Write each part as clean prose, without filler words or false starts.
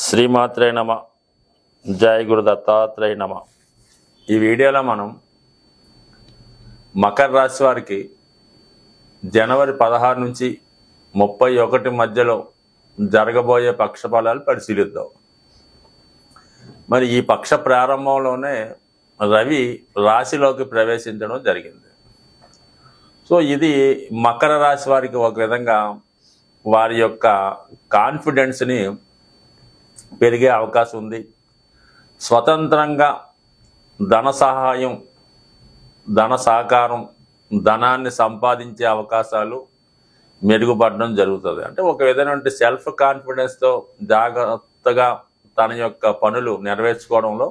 శ్రీమాత్రే నమ. జయ గురు దత్తాత్రేయ నమ. ఈ వీడియోలో మనం మకర రాశి వారికి జనవరి 16 నుంచి 31 మధ్యలో జరగబోయే పక్ష ఫలాలు పరిశీలిద్దాం. మరి ఈ పక్ష ప్రారంభంలోనే రవి రాశిలోకి ప్రవేశించడం జరిగింది. సో ఇది మకర రాశి వారికి ఒక విధంగా వారి యొక్క కాన్ఫిడెన్స్ని పెరిగే అవకాశం ఉంది. స్వతంత్రంగా ధన సహాయం, ధన సహకారం, ధనాన్ని సంపాదించే అవకాశాలు మెరుగుపడడం జరుగుతుంది. అంటే ఒక విధమైన సెల్ఫ్ కాన్ఫిడెన్స్తో జాగ్రత్తగా తన యొక్క పనులు నెరవేర్చుకోవడంలో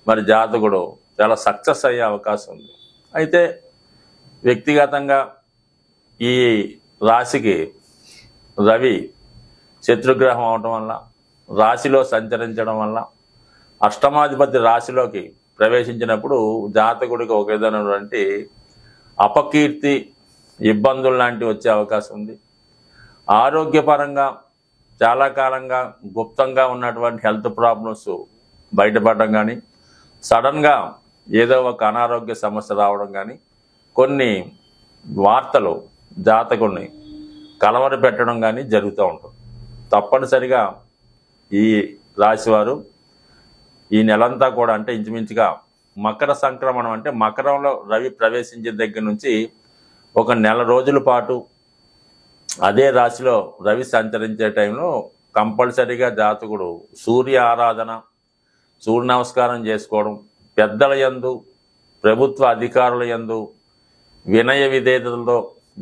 మరి జాతకుడు చాలా సక్సెస్ అయ్యే అవకాశం ఉంది. అయితే వ్యక్తిగతంగా ఈ రాశికి రవి శత్రుగ్రహం అవటం వల్ల, రాశిలో సంచరించడం వల్ల, అష్టమాధిపతి రాశిలోకి ప్రవేశించినప్పుడు జాతకుడికి ఒక విధమైనటువంటి అపకీర్తి, ఇబ్బందులు లాంటివి వచ్చే అవకాశం ఉంది. ఆరోగ్యపరంగా చాలా కాలంగా గుప్తంగా ఉన్నటువంటి హెల్త్ ప్రాబ్లమ్స్ బయటపడడం కానీ, సడన్గా ఏదో ఒక అనారోగ్య సమస్య రావడం కానీ, కొన్ని వార్తలు జాతకుడిని కలవర పెట్టడం కానీ జరుగుతూ ఉంటుంది. తప్పనిసరిగా ఈ రాశివారు ఈ నెలంతా కూడా, అంటే ఇంచుమించుగా మకర సంక్రమణం అంటే మకరంలో రవి ప్రవేశించిన దగ్గర నుంచి ఒక నెల రోజుల పాటు అదే రాశిలో రవి సంచరించే టైంలో కంపల్సరీగా జాతకుడు సూర్య ఆరాధన, సూర్య నమస్కారం చేసుకోవడం, పెద్దల యందు, ప్రభుత్వ అధికారుల యందు వినయ విధేయతలతో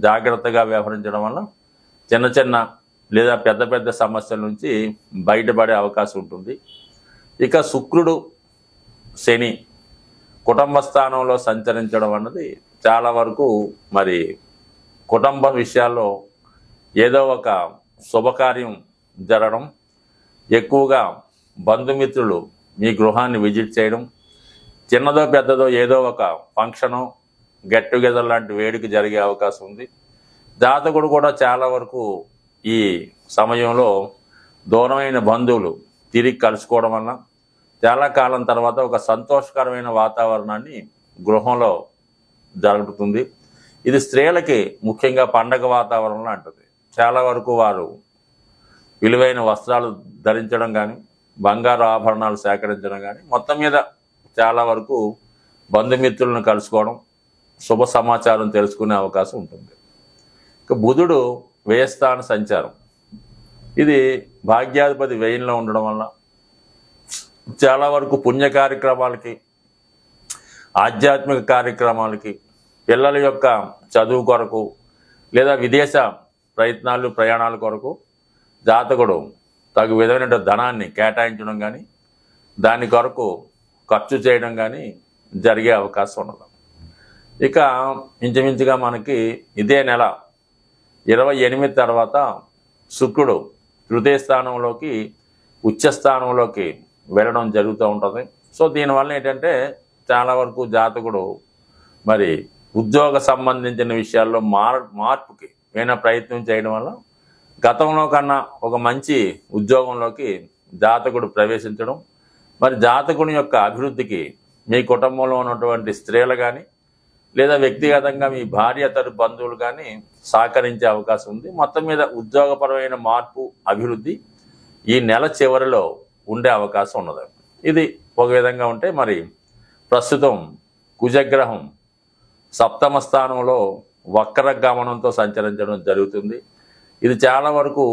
జాగ్రత్తగా వ్యవహరించడం వల్ల చిన్న చిన్న లేదా పెద్ద పెద్ద సమస్యల నుంచి బయటపడే అవకాశం ఉంటుంది. ఇక శుక్రుడు, శని కుటుంబ స్థానంలో సంచరించడం అన్నది చాలా వరకు మరి కుటుంబ విషయాల్లో ఏదో ఒక శుభకార్యం జరగడం, ఎక్కువగా బంధుమిత్రులు మీ గృహాన్ని విజిట్ చేయడం, చిన్నదో పెద్దదో ఏదో ఒక ఫంక్షను, గెట్ టుగెదర్ లాంటి వేడుక జరిగే అవకాశం ఉంది. జాతకుడు కూడా చాలా వరకు ఈ సమయంలో దూరమైన బంధువులు తిరిగి కలుసుకోవడం వల్ల చాలా కాలం తర్వాత ఒక సంతోషకరమైన వాతావరణాన్ని గృహంలో జరుగుతుంది. ఇది స్త్రీలకి ముఖ్యంగా పండగ వాతావరణం లాంటిది. చాలా వరకు వారు విలువైన వస్త్రాలు ధరించడం కానీ, బంగారు ఆభరణాలు సేకరించడం కానీ, మొత్తం మీద చాలా వరకు బంధుమిత్రులను కలుసుకోవడం, శుభ సమాచారం తెలుసుకునే అవకాశం ఉంటుంది. ఇక బుధుడు వ్యయస్థాన సంచారం, ఇది భాగ్యాధిపతి వ్యయంలో ఉండడం వల్ల చాలా వరకు పుణ్య కార్యక్రమాలకి, ఆధ్యాత్మిక కార్యక్రమాలకి, పిల్లల యొక్క చదువు కొరకు లేదా విదేశ ప్రయత్నాలు, ప్రయాణాల కొరకు జాతకుడు తగు విధమైన ధనాన్ని కేటాయించడం కానీ, దాని కొరకు ఖర్చు చేయడం కానీ జరిగే అవకాశం ఉండదు. ఇక ఇంచుమించుగా మనకి ఇదే నెల 28 తర్వాత శుక్రుడు తృతీయ స్థానంలోకి, ఉచ్చస్థానంలోకి వెళ్ళడం జరుగుతూ ఉంటుంది. సో దీనివల్ల ఏంటంటే చాలా వరకు జాతకుడు మరి ఉద్యోగ సంబంధించిన విషయాల్లో మార్పుకి ఏమైనా ప్రయత్నం చేయడం వల్ల గతంలో కన్నా ఒక మంచి ఉద్యోగంలోకి జాతకుడు ప్రవేశించడం, మరి జాతకుని యొక్క అభివృద్ధికి మీ కుటుంబంలో ఉన్నటువంటి స్త్రీలు కానీ లేదా వ్యక్తిగతంగా మీ భార్యేతర బంధువులు కానీ సహకరించే అవకాశం ఉంది. మొత్తం మీద ఉద్యోగపరమైన మార్పు, అభివృద్ధి ఈ నెల చివరిలో ఉండే అవకాశం ఉన్నది. ఇది ఒక విధంగా ఉంటే, మరి ప్రస్తుతం కుజగ్రహం సప్తమ స్థానంలో వక్ర గమనంతో సంచరించడం జరుగుతుంది. ఇది చాలా వరకు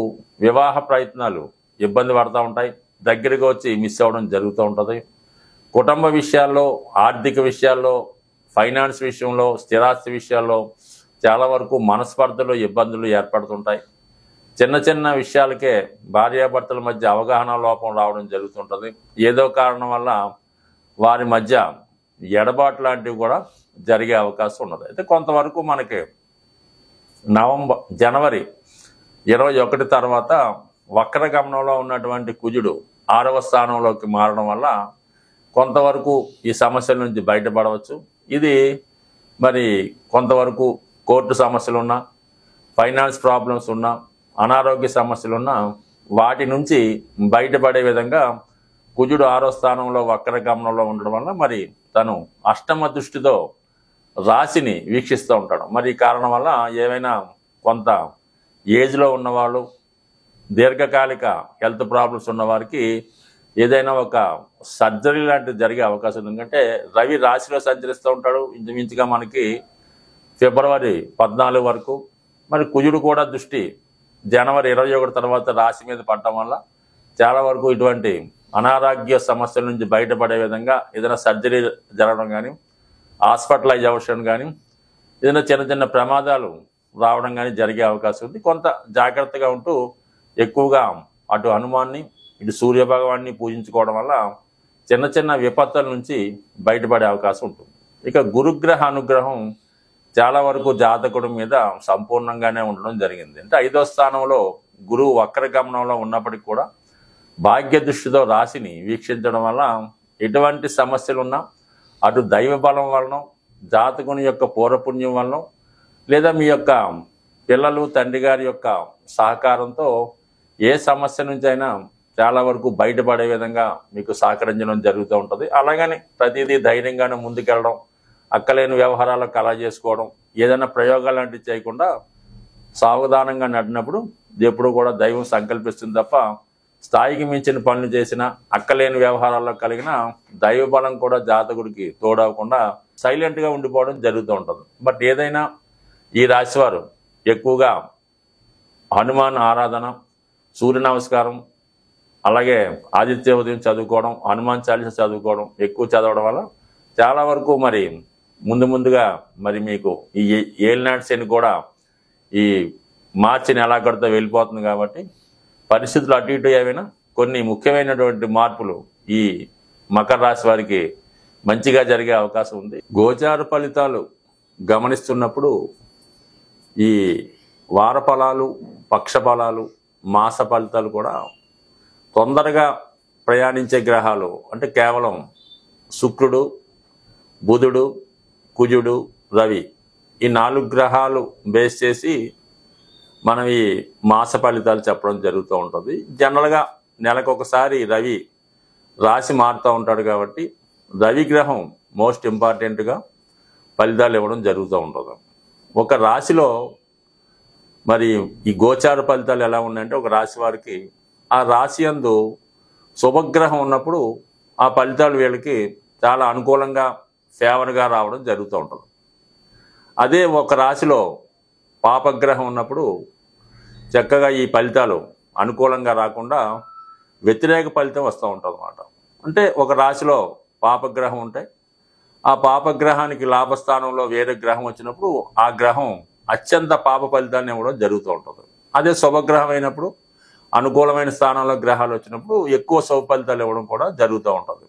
వివాహ ప్రయత్నాలు ఇబ్బంది పడుతూ ఉంటాయి, దగ్గరికి వచ్చి మిస్ అవ్వడం జరుగుతూ ఉంటుంది. కుటుంబ విషయాల్లో, ఆర్థిక విషయాల్లో, ఫైనాన్స్ విషయంలో, స్థిరాస్తి విషయాల్లో చాలా వరకు మనస్పర్ధలు, ఇబ్బందులు ఏర్పడుతుంటాయి. చిన్న చిన్న విషయాలకే భార్యాభర్తల మధ్య అవగాహన లోపం రావడం జరుగుతుంటుంది. ఏదో కారణం వల్ల వారి మధ్య ఎడబాటు లాంటివి కూడా జరిగే అవకాశం ఉన్నది. అయితే కొంతవరకు మనకి జనవరి 21 తర్వాత వక్రగమనంలో ఉన్నటువంటి కుజుడు 6వ స్థానంలోకి మారడం వల్ల కొంతవరకు ఈ సమస్యల నుంచి బయటపడవచ్చు. ఇది మరి కొంతవరకు కోర్టు సమస్యలు ఉన్నా, ఫైనాన్స్ ప్రాబ్లమ్స్ ఉన్నా, అనారోగ్య సమస్యలు ఉన్నా వాటి నుంచి బయటపడే విధంగా కుజుడు 6వ స్థానంలో వక్ర గమనంలో ఉండడం వల్ల మరి తను అష్టమ దృష్టితో రాశిని వీక్షిస్తూ ఉంటాడు. మరి ఈ కారణం వల్ల ఏమైనా కొంత ఏజ్లో ఉన్నవాళ్ళు, దీర్ఘకాలిక హెల్త్ ప్రాబ్లమ్స్ ఉన్నవారికి ఏదైనా ఒక సర్జరీ లాంటిది జరిగే అవకాశం ఉంది. ఎందుకంటే రవి రాశిలో సంచరిస్తూ ఉంటాడు ఇంచుమించుగా మనకి ఫిబ్రవరి 14 వరకు. మరి కుజుడు కూడా దృష్టి జనవరి 21 తర్వాత రాశి మీద పడటం వల్ల చాలా వరకు ఇటువంటి అనారోగ్య సమస్యల నుంచి బయటపడే విధంగా ఏదైనా సర్జరీ జరగడం కానీ, హాస్పిటలైజ్ అవ్వడం కానీ, ఏదైనా చిన్న చిన్న ప్రమాదాలు రావడం కానీ జరిగే అవకాశం ఉంది. కొంత జాగ్రత్తగా ఉంటూ ఎక్కువగా అటు హనుమాన్ని ఇటు సూర్యభగవాన్ని పూజించుకోవడం వల్ల చిన్న చిన్న విపత్తుల నుంచి బయటపడే అవకాశం ఉంటుంది. ఇక గురుగ్రహ అనుగ్రహం చాలా వరకు జాతకుడి మీద సంపూర్ణంగానే ఉండడం జరిగింది. అంటే 5వ స్థానంలో గురువు వక్రగమనంలో ఉన్నప్పటికీ కూడా భాగ్య దృష్టితో రాశిని వీక్షించడం వల్ల ఎటువంటి సమస్యలున్నా అటు దైవ బలం వలన, జాతకుని యొక్క పూర్వపుణ్యం వలన, లేదా మీ యొక్క పిల్లలు తండ్రి గారి యొక్క సహకారంతో ఏ సమస్య నుంచి అయినా చాలా వరకు బయటపడే విధంగా మీకు సహకరించడం జరుగుతూ ఉంటుంది. అలాగని ప్రతిదీ ధైర్యంగానే ముందుకెళ్ళడం, అక్కలేని వ్యవహారాలకు కళ చేసుకోవడం, ఏదైనా ప్రయోగాలు లాంటివి చేయకుండా సావధానంగా నడినప్పుడు ఎప్పుడు కూడా దైవం సంకల్పిస్తుంది తప్ప స్థాయికి మించిన పనులు చేసిన, అక్కలేని వ్యవహారాల్లో కలిగిన దైవ బలం కూడా జాతకుడికి తోడవకుండా సైలెంట్గా ఉండిపోవడం జరుగుతూ ఉంటుంది. బట్ ఏదైనా ఈ రాశివారు ఎక్కువగా హనుమాన్ ఆరాధన, సూర్య నమస్కారం, అలాగే ఆదిత్య ఉదయం చదువుకోవడం, హనుమాన్ చాలీస చదువుకోవడం, ఎక్కువ చదవడం వల్ల చాలా వరకు మరి ముందుగా మరి మీకు ఈ ఏలినాటి శని కూడా ఈ మార్చి నెలాఖరుతో వెళ్ళిపోతుంది కాబట్టి పరిస్థితులు అటు ఇటు ఏవైనా కొన్ని ముఖ్యమైనటువంటి మార్పులు ఈ మకర రాశి వారికి మంచిగా జరిగే అవకాశం ఉంది. గోచార ఫలితాలు గమనిస్తున్నప్పుడు ఈ వార ఫలాలు, పక్ష ఫలాలు, మాస ఫలితాలు కూడా తొందరగా ప్రయాణించే గ్రహాలు అంటే కేవలం శుక్రుడు, బుధుడు, కుజుడు, రవి ఈ 4 గ్రహాలు బేస్ చేసి మనం ఈ మాస ఫలితాలు చెప్పడం జరుగుతూ ఉంటుంది. జనరల్గా నెలకు ఒకసారి రవి రాశి మారుతూ ఉంటాడు కాబట్టి రవి గ్రహం మోస్ట్ ఇంపార్టెంట్గా ఫలితాలు ఇవ్వడం జరుగుతూ ఉంటుంది. ఒక రాశిలో మరి ఈ గోచార ఫలితాలు ఎలా ఉన్నాయంటే ఒక రాశి వారికి ఆ రాశి యందు శుభగ్రహం ఉన్నప్పుడు ఆ ఫలితాలు వీళ్ళకి చాలా అనుకూలంగా ఫేవర్గా రావడం జరుగుతూ ఉంటుంది. అదే ఒక రాశిలో పాపగ్రహం ఉన్నప్పుడు చక్కగా ఈ ఫలితాలు అనుకూలంగా రాకుండా వ్యతిరేక ఫలితం వస్తూ ఉంటుంది అన్నమాట. అంటే ఒక రాశిలో పాపగ్రహం ఉంటే ఆ పాపగ్రహానికి లాభస్థానంలో వేరే గ్రహం వచ్చినప్పుడు ఆ గ్రహం అత్యంత పాప ఫలితాన్ని ఇవ్వడం జరుగుతూ ఉంటుంది. అదే శుభగ్రహం అయినప్పుడు అనుకూలమైన స్థానంలో గ్రహాలు వచ్చినప్పుడు ఎక్కువ శుభ ఫలితాలు ఇవ్వడం కూడా జరుగుతూ ఉంటుంది.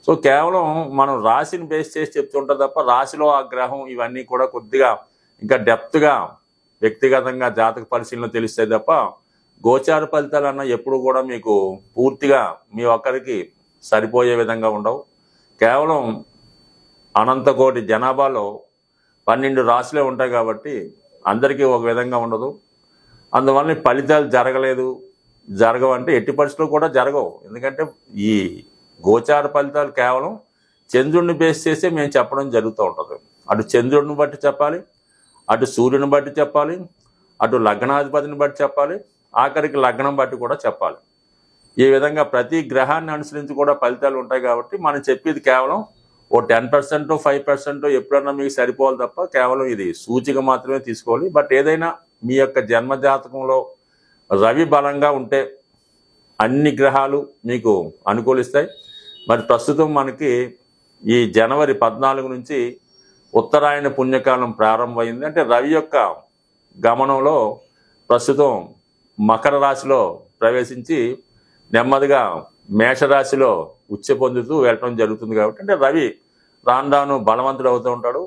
సో కేవలం మనం రాశిని బేస్ చేసి చెప్తుంటాం తప్ప రాశిలో ఆ గ్రహం ఇవన్నీ కూడా కొద్దిగా ఇంకా డెప్త్గా వ్యక్తిగతంగా జాతక పరిశీలన తెలుస్తాయి తప్ప గోచార ఫలితాలు అన్న ఎప్పుడు కూడా మీకు పూర్తిగా మీ ఒక్కరికి సరిపోయే విధంగా ఉండవు. కేవలం అనంతకోటి జనాభాలో 12 రాశులే ఉంటాయి కాబట్టి అందరికీ ఒక విధంగా ఉండదు. అందువల్ల ఫలితాలు జరగవంటే ఎట్టి పరిస్థితుల్లో కూడా జరగవు. ఎందుకంటే ఈ గోచార ఫలితాలు కేవలం చంద్రుడిని బేస్ చేసే మేము చెప్పడం జరుగుతూ ఉంటుంది. అటు చంద్రుడిని బట్టి చెప్పాలి, అటు సూర్యుని బట్టి చెప్పాలి, అటు లగ్నాధిపతిని బట్టి చెప్పాలి, ఆఖరికి లగ్నం బట్టి కూడా చెప్పాలి. ఈ విధంగా ప్రతి గ్రహాన్ని అనుసరించి కూడా ఫలితాలు ఉంటాయి కాబట్టి మనం చెప్పేది కేవలం ఓ 10%, 5% ఎప్పుడన్నా మీకు సరిపోవాలి తప్ప కేవలం ఇది సూచిక మాత్రమే తీసుకోవాలి. బట్ ఏదైనా మీ యొక్క జన్మజాతకంలో రవి బలంగా ఉంటే అన్ని గ్రహాలు మీకు అనుకూలిస్తాయి. మరి ప్రస్తుతం మనకి ఈ జనవరి 14 నుంచి ఉత్తరాయణ పుణ్యకాలం ప్రారంభమైంది. అంటే రవి యొక్క గమనంలో ప్రస్తుతం మకర రాశిలో ప్రవేశించి నెమ్మదిగా మేషరాశిలో ఉచ్చ పొందుతూ వెళ్ళటం జరుగుతుంది కాబట్టి అంటే రవి రాను బలవంతుడు అవుతూ ఉంటాడు.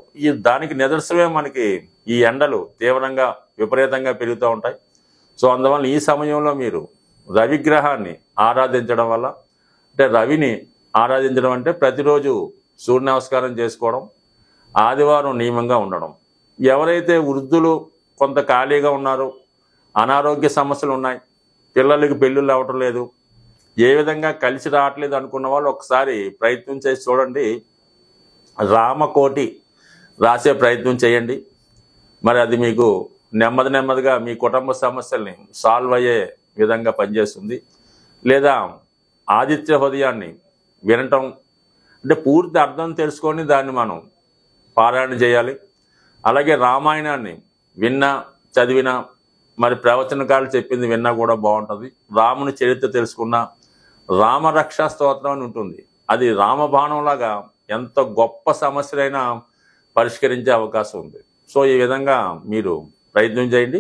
దానికి నిదర్శనమే మనకి ఈ ఎండలు తీవ్రంగా విపరీతంగా పెరుగుతూ ఉంటాయి. సో అందువల్ల ఈ సమయంలో మీరు రవిగ్రహాన్ని ఆరాధించడం వల్ల అంటే రవిని ఆరాధించడం అంటే ప్రతిరోజు సూర్య నమస్కారం చేసుకోవడం, ఆదివారం నియమంగా ఉండడం. ఎవరైతే వృద్ధులు కొంత ఖాళీగా ఉన్నారో, అనారోగ్య సమస్యలు ఉన్నాయి, పిల్లలకి పెళ్ళిళ్ళు అవ్వటం లేదు, ఏ విధంగా కలిసి రావట్లేదు అనుకున్న వాళ్ళు ఒకసారి ప్రయత్నం చేసి చూడండి. రామకోటి రాసే ప్రయత్నం చేయండి. మరి అది మీకు నెమ్మదిగా మీ కుటుంబ సమస్యల్ని సాల్వ్ అయ్యే విధంగా పనిచేస్తుంది. లేదా ఆదిత్య హృదయాన్ని వినటం, అంటే పూర్తి అర్థం తెలుసుకొని దాన్ని మనం పారాయణ చేయాలి. అలాగే రామాయణాన్ని విన్నా చదివినా, మరి ప్రవచనకాలు చెప్పింది విన్నా కూడా బాగుంటుంది. రాముని చరిత్ర తెలుసుకున్నా, రామరక్షా స్తోత్రం అని ఉంటుంది, అది రామబాణంలాగా ఎంత గొప్ప సమస్యలైనా పరిష్కరించే అవకాశం ఉంది. సో ఈ విధంగా మీరు ప్రయత్నం చేయండి.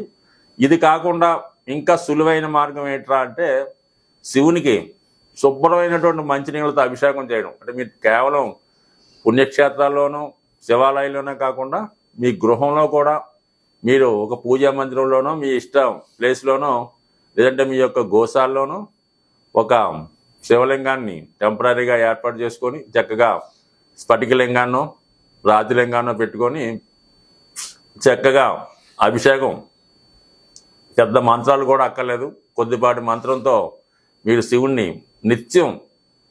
ఇది కాకుండా ఇంకా సులువైన మార్గం ఏంట్రా అంటే, శివునికి శుభ్రమైనటువంటి మంచినీళ్ళతో అభిషేకం చేయడం. అంటే మీరు కేవలం పుణ్యక్షేత్రాల్లోనూ శివాలయంలోనే కాకుండా మీ గృహంలో కూడా మీరు ఒక పూజా మందిరంలోనో, మీ ఇష్టం ప్లేస్లోనో, లేదంటే మీ యొక్క గోశాల్లోనో ఒక శివలింగాన్ని టెంపరీగా ఏర్పాటు చేసుకొని చక్కగా స్ఫటికలింగాన్నో రాతిలింగాన్నో పెట్టుకొని చక్కగా అభిషేకం, పెద్ద మంత్రాలు కూడా అక్కర్లేదు, కొద్దిపాటి మంత్రంతో మీరు శివుణ్ణి నిత్యం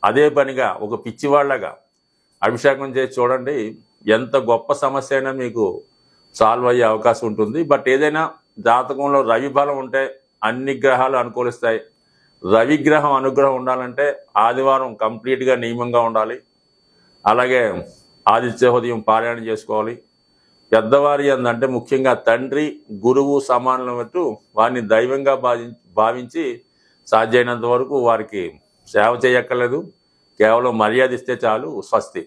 అదే పనిగా ఒక పిచ్చివాళ్లగా అభిషేకం చేసి చూడండి. ఎంత గొప్ప సమస్య అయినా మీకు సాల్వ్ అయ్యే అవకాశం ఉంటుంది. బట్ ఏదైనా జాతకంలో రవి బలం ఉంటే అన్ని గ్రహాలు అనుకూలిస్తాయి. రవిగ్రహం అనుగ్రహం ఉండాలంటే ఆదివారం కంప్లీట్గా నియమంగా ఉండాలి. అలాగే ఆదిత్య హృదయం పారాయణ చేసుకోవాలి. పెద్దవారి అంటే ముఖ్యంగా తండ్రి గురువు సమానులట్టు వారిని దైవంగా భావించి సాధ్యమైనంత వరకు వారికి సేవ చేయక్కర్లేదు, కేవలం మర్యాద ఇస్తే చాలు. స్వస్తి.